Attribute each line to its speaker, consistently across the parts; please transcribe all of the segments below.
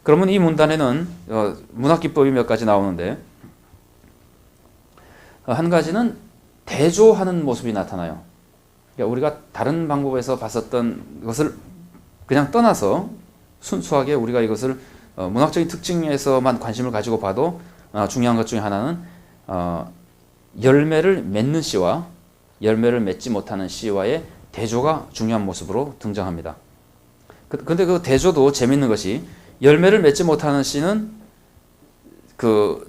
Speaker 1: 그러면 이 문단에는 문학기법이 몇 가지 나오는데 한 가지는 대조하는 모습이 나타나요. 그러니까 우리가 다른 방법에서 봤었던 것을 그냥 떠나서 순수하게 우리가 이것을 문학적인 특징에서만 관심을 가지고 봐도 중요한 것 중에 하나는 열매를 맺는 씨와 열매를 맺지 못하는 씨와의 대조가 중요한 모습으로 등장합니다. 근데 그 대조도 재밌는 것이 열매를 맺지 못하는 씨는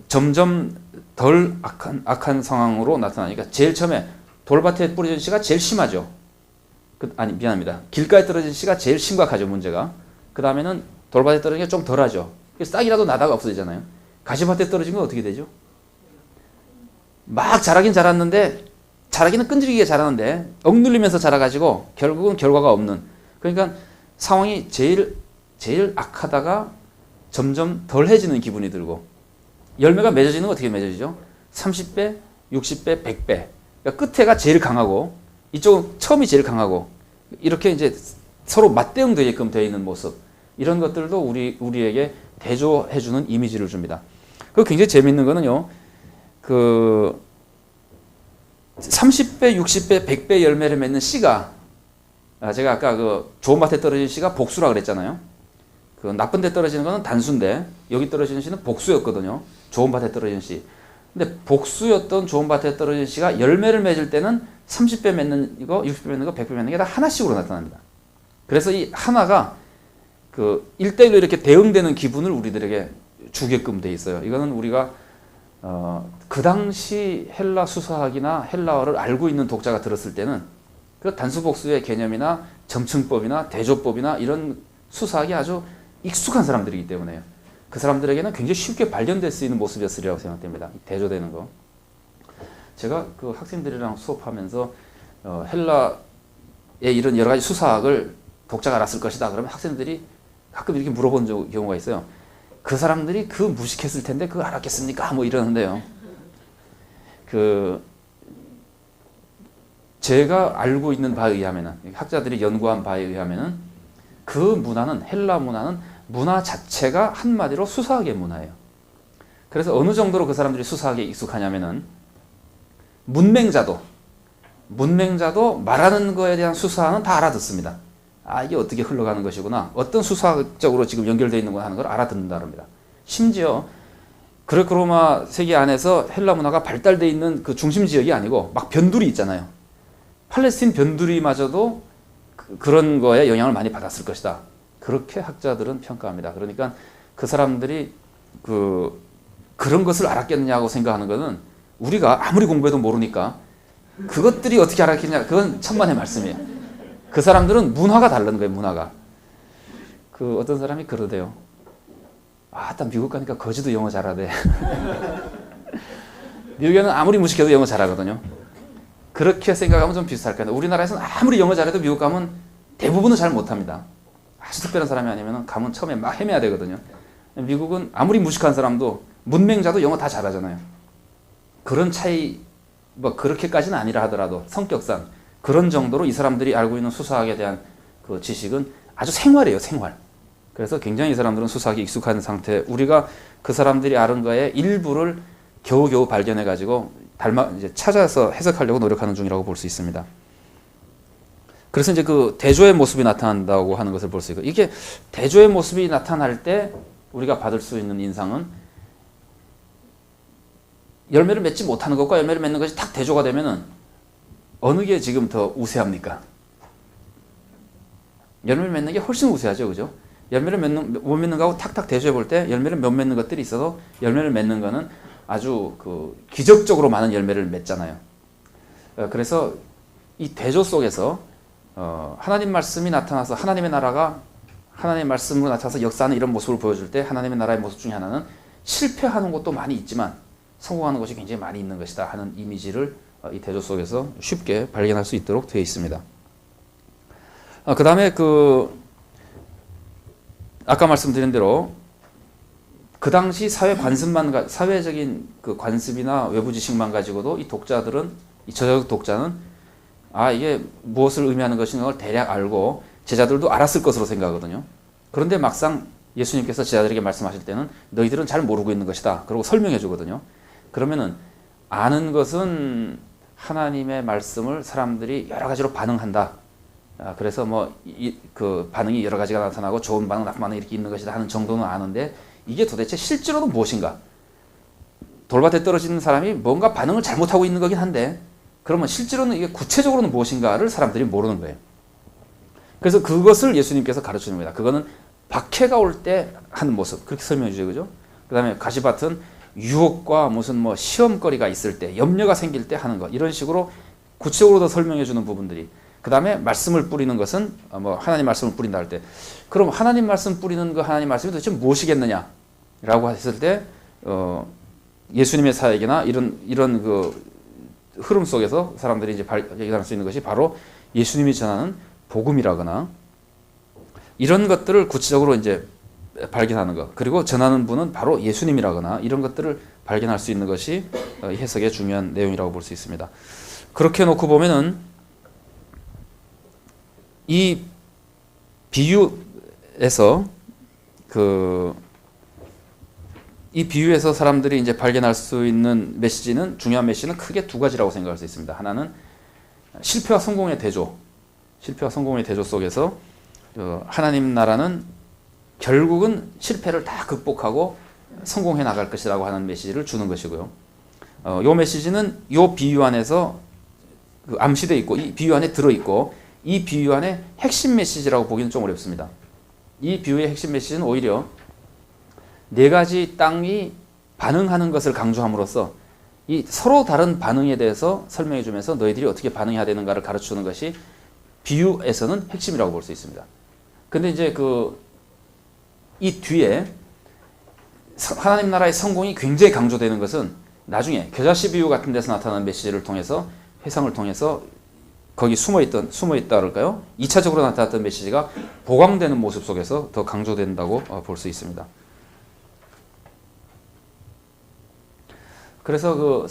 Speaker 1: 점점 덜 악한 상황으로 나타나니까 제일 처음에 돌밭에 뿌려진 씨가 제일 심하죠. 미안합니다. 길가에 떨어진 씨가 제일 심각하죠, 문제가. 그 다음에는 돌밭에 떨어진 게 좀 덜하죠. 싹이라도 나다가 없어지잖아요. 가시밭에 떨어진 건 어떻게 되죠? 막 자라긴 자랐는데, 자라기는 끈질기게 자라는데 억눌리면서 자라가지고 결국은 결과가 없는. 그러니까 상황이 제일 악하다가 점점 덜해지는 기분이 들고, 열매가 맺어지는 건 어떻게 맺어지죠? 30배, 60배, 100배. 그러니까 끝에가 제일 강하고 이쪽은 처음이 제일 강하고, 이렇게 이제 서로 맞대응되게끔 되어 있는 모습, 이런 것들도 우리에게 대조해주는 이미지를 줍니다. 그 굉장히 재밌는 거는요, 30배, 60배, 100배 열매를 맺는 씨가, 제가 아까 좋은 밭에 떨어진 씨가 복수라 그랬잖아요. 나쁜 데 떨어지는 거는 단수인데 여기 떨어지는 씨는 복수였거든요. 좋은 밭에 떨어진 씨. 근데 복수였던 좋은 밭에 떨어진 씨가 열매를 맺을 때는 30배 맺는 거, 60배 맺는 거, 100배 맺는 게 다 하나씩으로 나타납니다. 그래서 이 하나가 1대1로 이렇게 대응되는 기분을 우리들에게 주게끔 돼 있어요. 이거는 우리가 그 당시 헬라 수사학이나 헬라어를 알고 있는 독자가 들었을 때는 그 단수복수의 개념이나 점층법이나 대조법이나 이런 수사학이 아주 익숙한 사람들이기 때문에요. 그 사람들에게는 굉장히 쉽게 발견될 수 있는 모습이었으리라고 생각됩니다. 대조되는 거. 제가 학생들이랑 수업하면서 헬라의 이런 여러 가지 수사학을 독자가 알았을 것이다 그러면 학생들이 가끔 이렇게 물어본 경우가 있어요. 그 사람들이 무식했을 텐데 그거 알았겠습니까? 뭐 이러는데요. 제가 알고 있는 바에 의하면은, 학자들이 연구한 바에 의하면은 그 문화는, 헬라 문화는 문화 자체가 한마디로 수사학의 문화예요. 그래서 어느 정도로 그 사람들이 수사학에 익숙하냐면은 문맹자도 말하는 거에 대한 수사는 다 알아듣습니다. 이게 어떻게 흘러가는 것이구나, 어떤 수사학적으로 지금 연결되어 있는 거 하는 걸 알아듣는다 합니다. 심지어 그레코로마 세계 안에서 헬라 문화가 발달되어 있는 그 중심 지역이 아니고 막 변두리 있잖아요. 팔레스틴 변두리마저도 그런 거에 영향을 많이 받았을 것이다. 그렇게 학자들은 평가합니다. 그러니까 그 사람들이 그런 것을 알았겠느냐고 생각하는 것은 우리가 아무리 공부해도 모르니까 그것들이 어떻게 알았겠냐, 그건 천만의 말씀이에요. 그 사람들은 문화가 다른 거예요, 문화가. 어떤 사람이 그러대요. 딱 미국 가니까 거지도 영어 잘하대. 미국에는 아무리 무식해도 영어 잘하거든요. 그렇게 생각하면 좀 비슷할 거예요. 우리나라에서는 아무리 영어 잘해도 미국 가면 대부분은 잘 못합니다. 아주 특별한 사람이 아니면 가면 처음에 막 헤매야 되거든요. 미국은 아무리 무식한 사람도, 문맹자도 영어 다 잘하잖아요. 그런 차이, 그렇게까지는 아니라 하더라도 성격상 그런 정도로 이 사람들이 알고 있는 수사학에 대한 그 지식은 아주 생활이에요, 생활. 그래서 굉장히 이 사람들은 수사학에 익숙한 상태, 우리가 그 사람들이 아는 거에 일부를 겨우겨우 발견해가지고 이제 찾아서 해석하려고 노력하는 중이라고 볼 수 있습니다. 그래서 이제 대조의 모습이 나타난다고 하는 것을 볼 수 있고, 이게 대조의 모습이 나타날 때 우리가 받을 수 있는 인상은 열매를 맺지 못하는 것과 열매를 맺는 것이 딱 대조가 되면은 어느 게 지금 더 우세합니까? 열매를 맺는 게 훨씬 우세하죠, 그죠? 열매를 못 맺는 거하고 탁탁 대조해 볼 때 열매를 못 맺는 것들이 있어도 열매를 맺는 거는 아주 기적적으로 많은 열매를 맺잖아요. 그래서 이 대조 속에서 하나님 말씀이 나타나서 하나님의 나라가 하나님의 말씀으로 나타나서 역사하는 이런 모습을 보여줄 때 하나님의 나라의 모습 중에 하나는 실패하는 것도 많이 있지만 성공하는 것이 굉장히 많이 있는 것이다 하는 이미지를 이 대조 속에서 쉽게 발견할 수 있도록 되어 있습니다. 그 다음에 아까 말씀드린 대로 그 당시 사회적인 관습이나 외부 지식만 가지고도 이 저자적 독자는 이게 무엇을 의미하는 것인가 걸 대략 알고 제자들도 알았을 것으로 생각하거든요. 그런데 막상 예수님께서 제자들에게 말씀하실 때는 너희들은 잘 모르고 있는 것이다. 그러고 설명해 주거든요. 그러면은 아는 것은 하나님의 말씀을 사람들이 여러 가지로 반응한다. 그래서 그 반응이 여러 가지가 나타나고 좋은 반응, 나쁜 반응 이렇게 있는 것이다 하는 정도는 아는데 이게 도대체 실제로는 무엇인가? 돌밭에 떨어지는 사람이 뭔가 반응을 잘못하고 있는 거긴 한데 그러면 실제로는 이게 구체적으로는 무엇인가를 사람들이 모르는 거예요. 그래서 그것을 예수님께서 가르치는 겁니다. 그거는 박해가 올 때 하는 모습 그렇게 설명해 주죠. 그죠? 그 다음에 가시밭은 유혹과 무슨 시험거리가 있을 때 염려가 생길 때 하는 것 이런 식으로 구체적으로 더 설명해 주는 부분들이 그 다음에 말씀을 뿌리는 것은 하나님 말씀을 뿌린다 할 때 그럼 하나님 말씀 뿌리는 그 하나님 말씀이 도대체 무엇이겠느냐 라고 했을 때 예수님의 사역이나 이런 그 흐름 속에서 사람들이 이제 발견할 수 있는 것이 바로 예수님이 전하는 복음이라거나 이런 것들을 구체적으로 이제 발견하는 것 그리고 전하는 분은 바로 예수님이라거나 이런 것들을 발견할 수 있는 것이 해석의 중요한 내용이라고 볼 수 있습니다. 그렇게 놓고 보면은 이 비유에서 이 비유에서 사람들이 이제 발견할 수 있는 중요한 메시지는 크게 두 가지라고 생각할 수 있습니다. 하나는 실패와 성공의 대조 속에서 하나님 나라는 결국은 실패를 다 극복하고 성공해 나갈 것이라고 하는 메시지를 주는 것이고요. 이 메시지는 이 비유 안에서 암시되어 있고 이 비유 안에 들어있고 이 비유 안에 핵심 메시지라고 보기는 좀 어렵습니다. 이 비유의 핵심 메시지는 오히려 네 가지 땅이 반응하는 것을 강조함으로써 이 서로 다른 반응에 대해서 설명해 주면서 너희들이 어떻게 반응해야 되는가를 가르치는 것이 비유에서는 핵심이라고 볼 수 있습니다. 근데 이제 이 뒤에 하나님 나라의 성공이 굉장히 강조되는 것은 나중에 겨자씨 비유 같은 데서 나타나는 메시지를 통해서 회상을 통해서 거기 숨어있다 그럴까요? 2차적으로 나타났던 메시지가 보강되는 모습 속에서 더 강조된다고 볼 수 있습니다. 그래서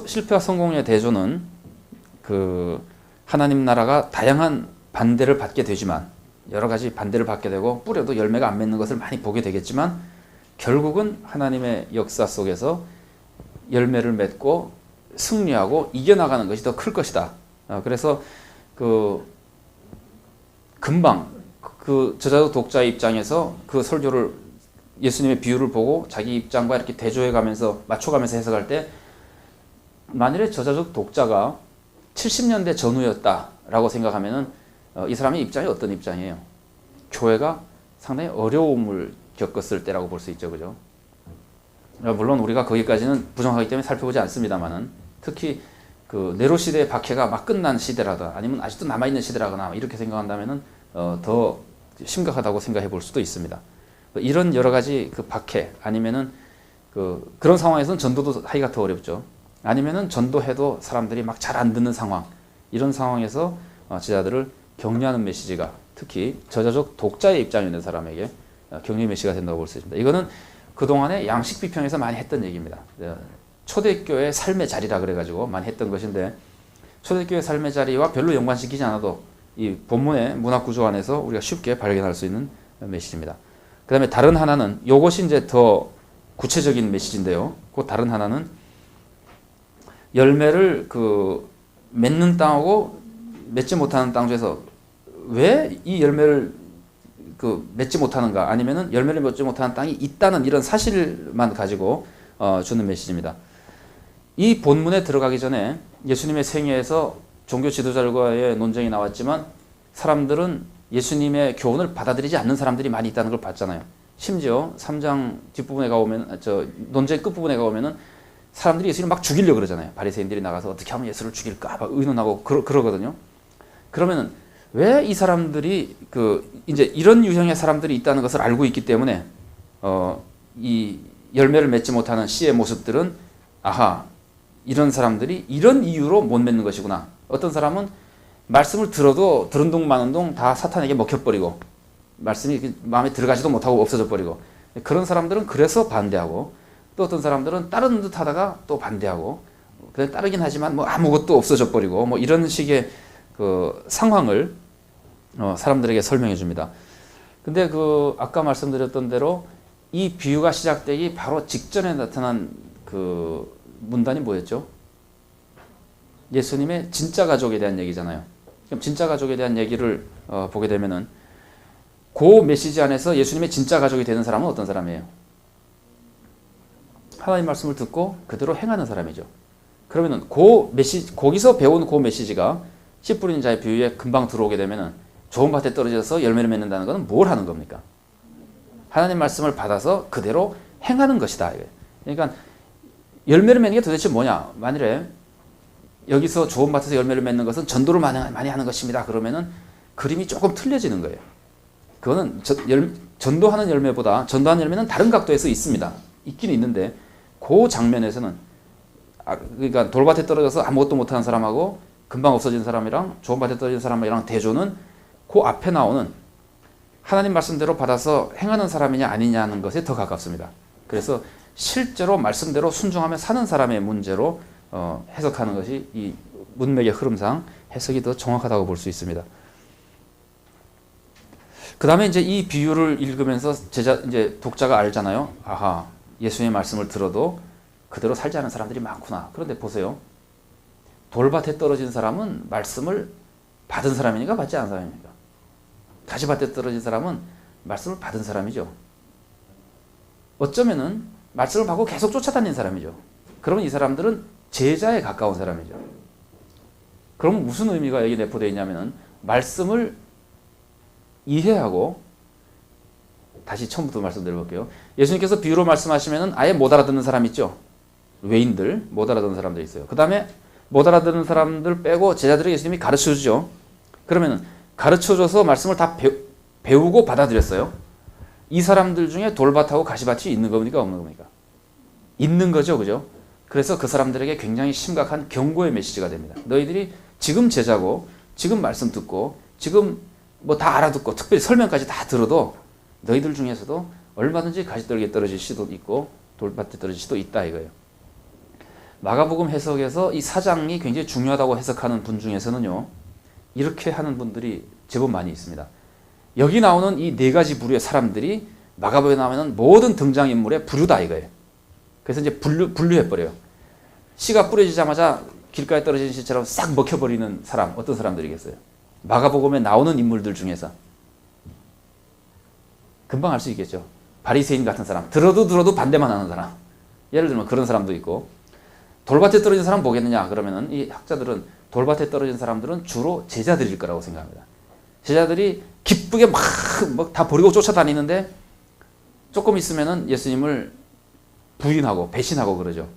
Speaker 1: 실패와 성공의 대조는 하나님 나라가 다양한 반대를 받게 되지만 여러 가지 반대를 받게 되고 뿌려도 열매가 안 맺는 것을 많이 보게 되겠지만 결국은 하나님의 역사 속에서 열매를 맺고 승리하고 이겨나가는 것이 더 클 것이다. 그래서 금방 저자적 독자의 입장에서 그 설교를 예수님의 비유를 보고 자기 입장과 이렇게 대조해가면서 맞춰가면서 해석할 때 만일에 저자적 독자가 70년대 전후였다라고 생각하면은 이 사람의 입장이 어떤 입장이에요? 교회가 상당히 어려움을 겪었을 때라고 볼 수 있죠, 그죠? 물론 우리가 거기까지는 부정하기 때문에 살펴보지 않습니다만은 특히 네로 시대의 박해가 막 끝난 시대라다 아니면 아직도 남아있는 시대라거나 이렇게 생각한다면은 더 심각하다고 생각해 볼 수도 있습니다. 이런 여러 가지 박해 아니면은 그런 상황에서는 전도도 하기가 더 어렵죠. 아니면은 전도해도 사람들이 막 잘 안 듣는 상황 이런 상황에서 제자들을 격려하는 메시지가 특히 저자적 독자의 입장에 있는 사람에게 격려 메시지가 된다고 볼 수 있습니다. 이거는 그동안에 양식 비평에서 많이 했던 얘기입니다. 초대교회의 삶의 자리라 그래가지고 많이 했던 것인데 초대교회 삶의 자리와 별로 연관시키지 않아도 이 본문의 문학 구조 안에서 우리가 쉽게 발견할 수 있는 메시지입니다. 그 다음에 다른 하나는 이것이 이제 더 구체적인 메시지인데요. 그 다른 하나는 열매를 맺는 땅하고 맺지 못하는 땅 중에서 왜 이 열매를 맺지 못하는가 아니면은 열매를 맺지 못하는 땅이 있다는 이런 사실만 가지고 주는 메시지입니다. 이 본문에 들어가기 전에 예수님의 생애에서 종교 지도자들과의 논쟁이 나왔지만 사람들은 예수님의 교훈을 받아들이지 않는 사람들이 많이 있다는 걸 봤잖아요. 심지어 3장 뒷부분에 가보면 논쟁 끝부분에 가보면은 사람들이 예수님을 막 죽이려고 그러잖아요. 바리새인들이 나가서 어떻게 하면 예수를 죽일까 막 의논하고 그러거든요. 그러면은 왜 이 사람들이 이제 이런 유형의 사람들이 있다는 것을 알고 있기 때문에 이 열매를 맺지 못하는 씨의 모습들은 아하 이런 사람들이 이런 이유로 못 맺는 것이구나. 어떤 사람은 말씀을 들어도 들은 동 마는 동 다 사탄에게 먹혀버리고 말씀이 마음에 들어가지도 못하고 없어져 버리고 그런 사람들은 그래서 반대하고 또 어떤 사람들은 따르는 듯 하다가 또 반대하고 그래 따르긴 하지만 아무것도 없어져 버리고 이런 식의 상황을 사람들에게 설명해 줍니다. 근데 그 아까 말씀드렸던 대로 이 비유가 시작되기 바로 직전에 나타난 그 문단이 뭐였죠? 예수님의 진짜 가족에 대한 얘기잖아요. 그럼 진짜 가족에 대한 얘기를 보게 되면은 그 메시지 안에서 예수님의 진짜 가족이 되는 사람은 어떤 사람이에요? 하나님 말씀을 듣고 그대로 행하는 사람이죠. 그러면은 그 메시지, 거기서 배운 그 메시지가 씨 뿌리는 자의 비유에 금방 들어오게 되면은 좋은 밭에 떨어져서 열매를 맺는다는 것은 뭘 하는 겁니까? 하나님 말씀을 받아서 그대로 행하는 것이다. 그러니까 열매를 맺는 게 도대체 뭐냐? 만일에 여기서 좋은 밭에서 열매를 맺는 것은 전도를 많이 하는 것입니다. 그러면은 그림이 조금 틀려지는 거예요. 그거는 전도하는 열매보다 전도하는 열매는 다른 각도에서 있습니다. 있긴 있는데 그 장면에서는 그러니까 돌밭에 떨어져서 아무것도 못하는 사람하고 금방 없어진 사람이랑 좋은 밭에 떨어진 사람이랑 대조는 그 앞에 나오는 하나님 말씀대로 받아서 행하는 사람이냐 아니냐는 것에 더 가깝습니다. 그래서 실제로 말씀대로 순종하며 사는 사람의 문제로 해석하는 것이 이 문맥의 흐름상 해석이 더 정확하다고 볼 수 있습니다. 그 다음에 이제 이 비유를 읽으면서 이제 독자가 알잖아요. 아하, 예수님의 말씀을 들어도 그대로 살지 않은 사람들이 많구나. 그런데 보세요. 돌밭에 떨어진 사람은 말씀을 받은 사람이니까 받지 않은 사람입니까? 가시밭에 떨어진 사람은 말씀을 받은 사람이죠. 어쩌면은 말씀을 받고 계속 쫓아다닌 사람이죠. 그러면 이 사람들은 제자에 가까운 사람이죠. 그럼 무슨 의미가 여기 내포되어 있냐면은 말씀을 이해하고 다시 처음부터 말씀드려볼게요. 예수님께서 비유로 말씀하시면은 아예 못 알아듣는 사람 있죠. 외인들 못 알아듣는 사람들 있어요. 그 다음에 못 알아듣는 사람들 빼고 제자들에게 예수님이 가르쳐주죠. 그러면은 가르쳐줘서 말씀을 다 배우고 받아들였어요. 이 사람들 중에 돌밭하고 가시밭이 있는 겁니까 없는 겁니까? 있는 거죠, 그죠? 그래서 그 사람들에게 굉장히 심각한 경고의 메시지가 됩니다. 너희들이 지금 제자고 지금 말씀 듣고 지금 뭐 다 알아듣고 특별히 설명까지 다 들어도 너희들 중에서도 얼마든지 가시떨기에 떨어질 수도 있고 돌밭에 떨어질 수도 있다 이거예요. 마가복음 해석에서 이 사장이 굉장히 중요하다고 해석하는 분 중에서는요. 이렇게 하는 분들이 제법 많이 있습니다. 여기 나오는 이 네 가지 부류의 사람들이 마가복음에 나오는 모든 등장인물의 부류다 이거예요. 그래서 이제 분류해버려요. 씨가 뿌려지자마자 길가에 떨어진 씨처럼 싹 먹혀버리는 사람, 어떤 사람들이겠어요? 마가복음에 나오는 인물들 중에서 금방 알 수 있겠죠. 바리새인 같은 사람, 들어도 반대만 하는 사람. 예를 들면 그런 사람도 있고 돌밭에 떨어진 사람 뭐겠느냐 그러면은 이 학자들은 돌밭에 떨어진 사람들은 주로 제자들일 거라고 생각합니다. 제자들이 기쁘게 막 다 버리고 쫓아다니는데 조금 있으면은 예수님을 부인하고 배신하고 그러죠.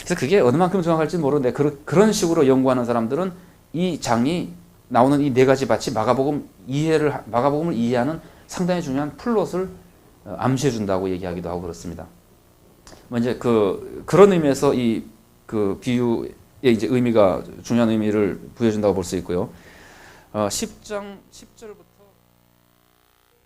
Speaker 1: 그래서 그게 어느 만큼 정확할지 모르는데 그런 식으로 연구하는 사람들은 이 장이 나오는 이 네 가지 밭이 마가복음을 이해하는 상당히 중요한 플롯을 암시해 준다고 얘기하기도 하고 그렇습니다. 뭐 이제 그런 의미에서 그 비유의 이제 의미가 중요한 의미를 부여준다고 볼 수 있고요. 10장 10절부터